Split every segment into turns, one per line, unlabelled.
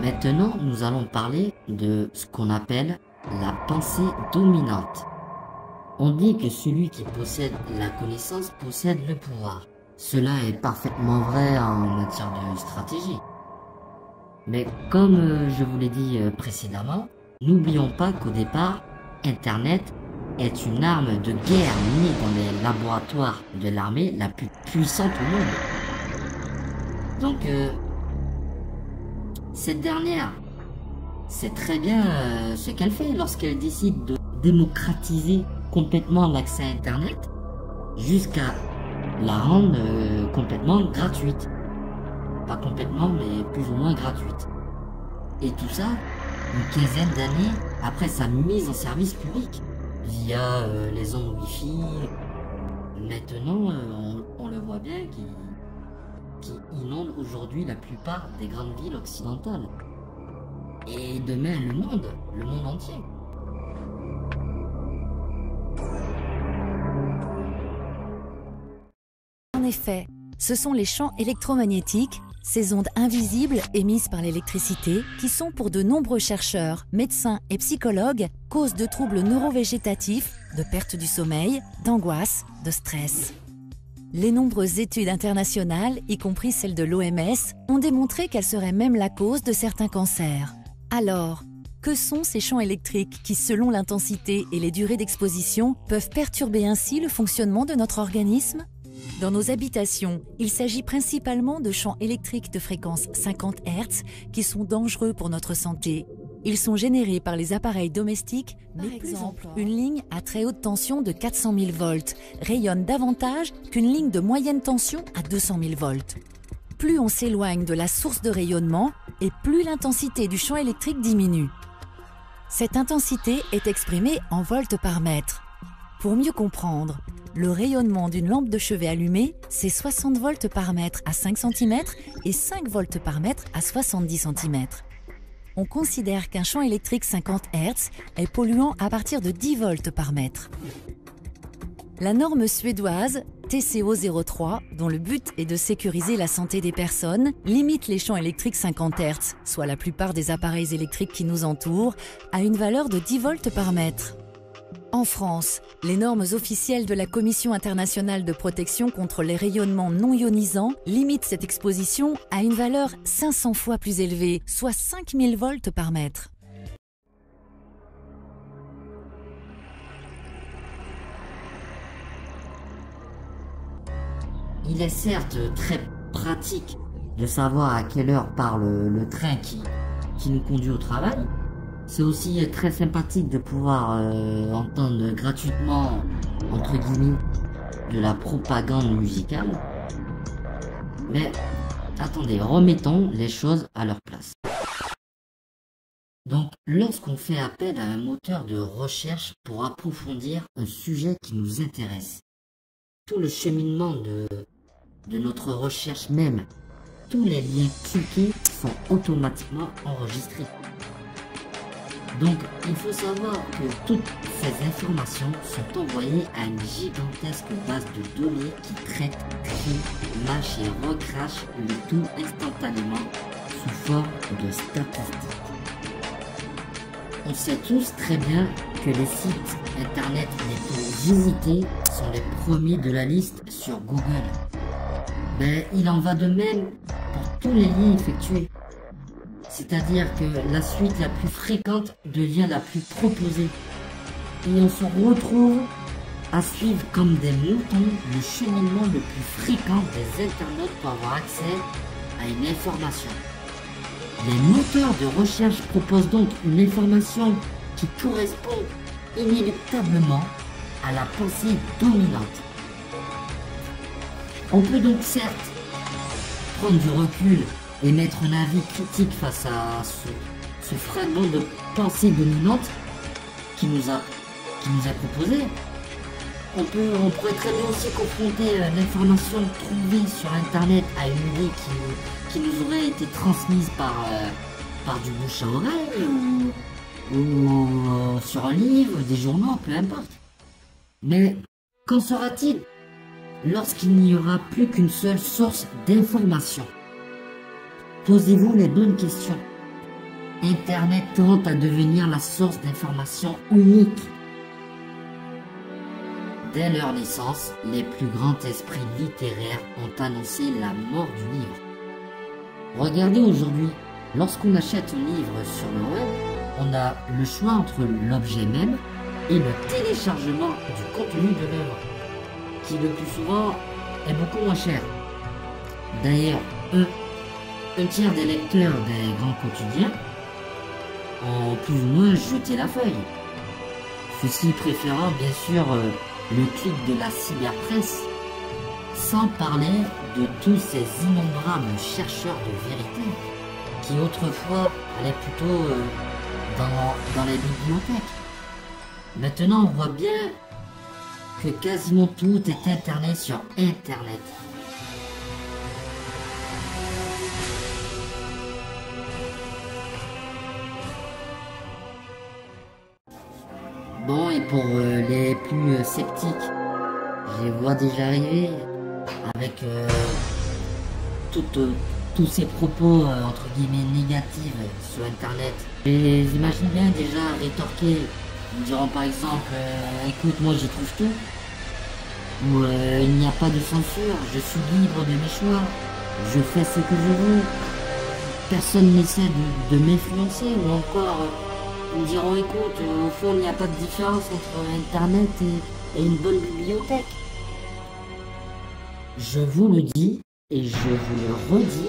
Maintenant, nous allons parler de ce qu'on appelle la pensée dominante. On dit que celui qui possède la connaissance possède le pouvoir. Cela est parfaitement vrai en matière de stratégie. Mais comme je vous l'ai dit précédemment, n'oublions pas qu'au départ, Internet est une arme de guerre née dans les laboratoires de l'armée la plus puissante au monde. Donc, cette dernière sait très bien ce qu'elle fait lorsqu'elle décide de démocratiser complètement l'accès à Internet jusqu'à la rendre complètement gratuite. Pas complètement, mais plus ou moins gratuite. Et tout ça, une quinzaine d'années après sa mise en service public, via les ondes Wi-Fi. Maintenant, on le voit bien qui inonde aujourd'hui la plupart des grandes villes occidentales. Et demain, le monde entier.
En effet, ce sont les champs électromagnétiques, ces ondes invisibles émises par l'électricité, qui sont pour de nombreux chercheurs, médecins et psychologues cause de troubles neurovégétatifs, de perte du sommeil, d'angoisse, de stress. Les nombreuses études internationales, y compris celles de l'OMS, ont démontré qu'elles seraient même la cause de certains cancers. Alors, que sont ces champs électriques qui, selon l'intensité et les durées d'exposition, peuvent perturber ainsi le fonctionnement de notre organisme ? Dans nos habitations, il s'agit principalement de champs électriques de fréquence 50 Hz qui sont dangereux pour notre santé. Ils sont générés par les appareils domestiques. Par exemple, une ligne à très haute tension de 400 000 volts rayonne davantage qu'une ligne de moyenne tension à 200 000 volts. Plus on s'éloigne de la source de rayonnement et plus l'intensité du champ électrique diminue. Cette intensité est exprimée en volts par mètre. Pour mieux comprendre, le rayonnement d'une lampe de chevet allumée, c'est 60 volts par mètre à 5 cm et 5 volts par mètre à 70 cm. On considère qu'un champ électrique 50 Hz est polluant à partir de 10 volts par mètre. La norme suédoise TCO 03, dont le but est de sécuriser la santé des personnes, limite les champs électriques 50 Hz, soit la plupart des appareils électriques qui nous entourent, à une valeur de 10 volts par mètre. En France, les normes officielles de la Commission internationale de protection contre les rayonnements non ionisants limitent cette exposition à une valeur 500 fois plus élevée, soit 5000 volts par mètre.
Il est certes très pratique de savoir à quelle heure part le train qui nous conduit au travail. C'est aussi très sympathique de pouvoir entendre gratuitement, entre guillemets, de la propagande musicale. Mais attendez, remettons les choses à leur place. Donc, lorsqu'on fait appel à un moteur de recherche pour approfondir un sujet qui nous intéresse, tout le cheminement de notre recherche même, tous les liens cliqués sont automatiquement enregistrés. Donc, il faut savoir que toutes ces informations sont envoyées à une gigantesque base de données qui traite, trie, mâche et recrache le tout instantanément sous forme de statistiques. On sait tous très bien que les sites internet les plus visités sont les premiers de la liste sur Google. Mais il en va de même pour tous les liens effectués. C'est-à-dire que la suite la plus fréquente devient la plus proposée. Et on se retrouve à suivre comme des moutons le cheminement le plus fréquent des internautes pour avoir accès à une information. Les moteurs de recherche proposent donc une information qui correspond inéluctablement à la pensée dominante. On peut donc certes prendre du recul et mettre un avis critique face à ce fragment de pensée dominante qui nous est proposé. On pourrait très bien aussi confronter l'information trouvée sur internet à une idée qui nous aurait été transmise par du bouche à oreille ou sur un livre, des journaux, peu importe. Mais qu'en sera-t-il lorsqu'il n'y aura plus qu'une seule source d'information? Posez-vous les bonnes questions. Internet tend à devenir la source d'information unique. Dès leur naissance, les plus grands esprits littéraires ont annoncé la mort du livre. Regardez aujourd'hui, lorsqu'on achète un livre sur le web, on a le choix entre l'objet même et le téléchargement du contenu de l'œuvre, qui le plus souvent est beaucoup moins cher. D'ailleurs, un tiers des lecteurs des grands quotidiens ont plus ou moins jeté la feuille. Ceci préférant bien sûr le clic de la cyberpresse, sans parler de tous ces innombrables chercheurs de vérité qui autrefois allaient plutôt dans les bibliothèques. Maintenant on voit bien que quasiment tout est internet sur Internet. Bon, et pour les plus sceptiques, je les vois déjà arriver avec tous ces propos entre guillemets négatifs sur Internet. Et j'imagine bien déjà rétorquer. Ils diront par exemple écoute, moi j'y trouve tout, ou il n'y a pas de censure, je suis libre de mes choix, je fais ce que je veux, personne n'essaie de m'influencer, ou encore ils me diront écoute, au fond il n'y a pas de différence entre Internet et une bonne bibliothèque. Je vous le dis et je vous le redis,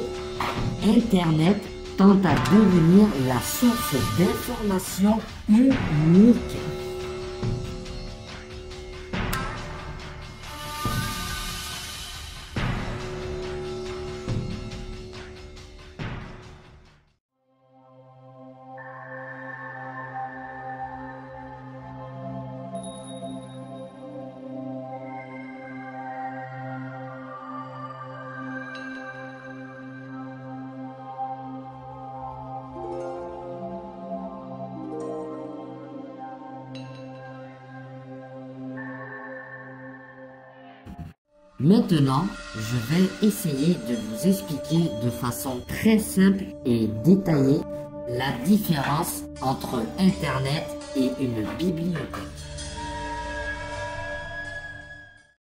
Internet tend à devenir la source d'information unique. Maintenant, je vais essayer de vous expliquer de façon très simple et détaillée la différence entre Internet et une bibliothèque.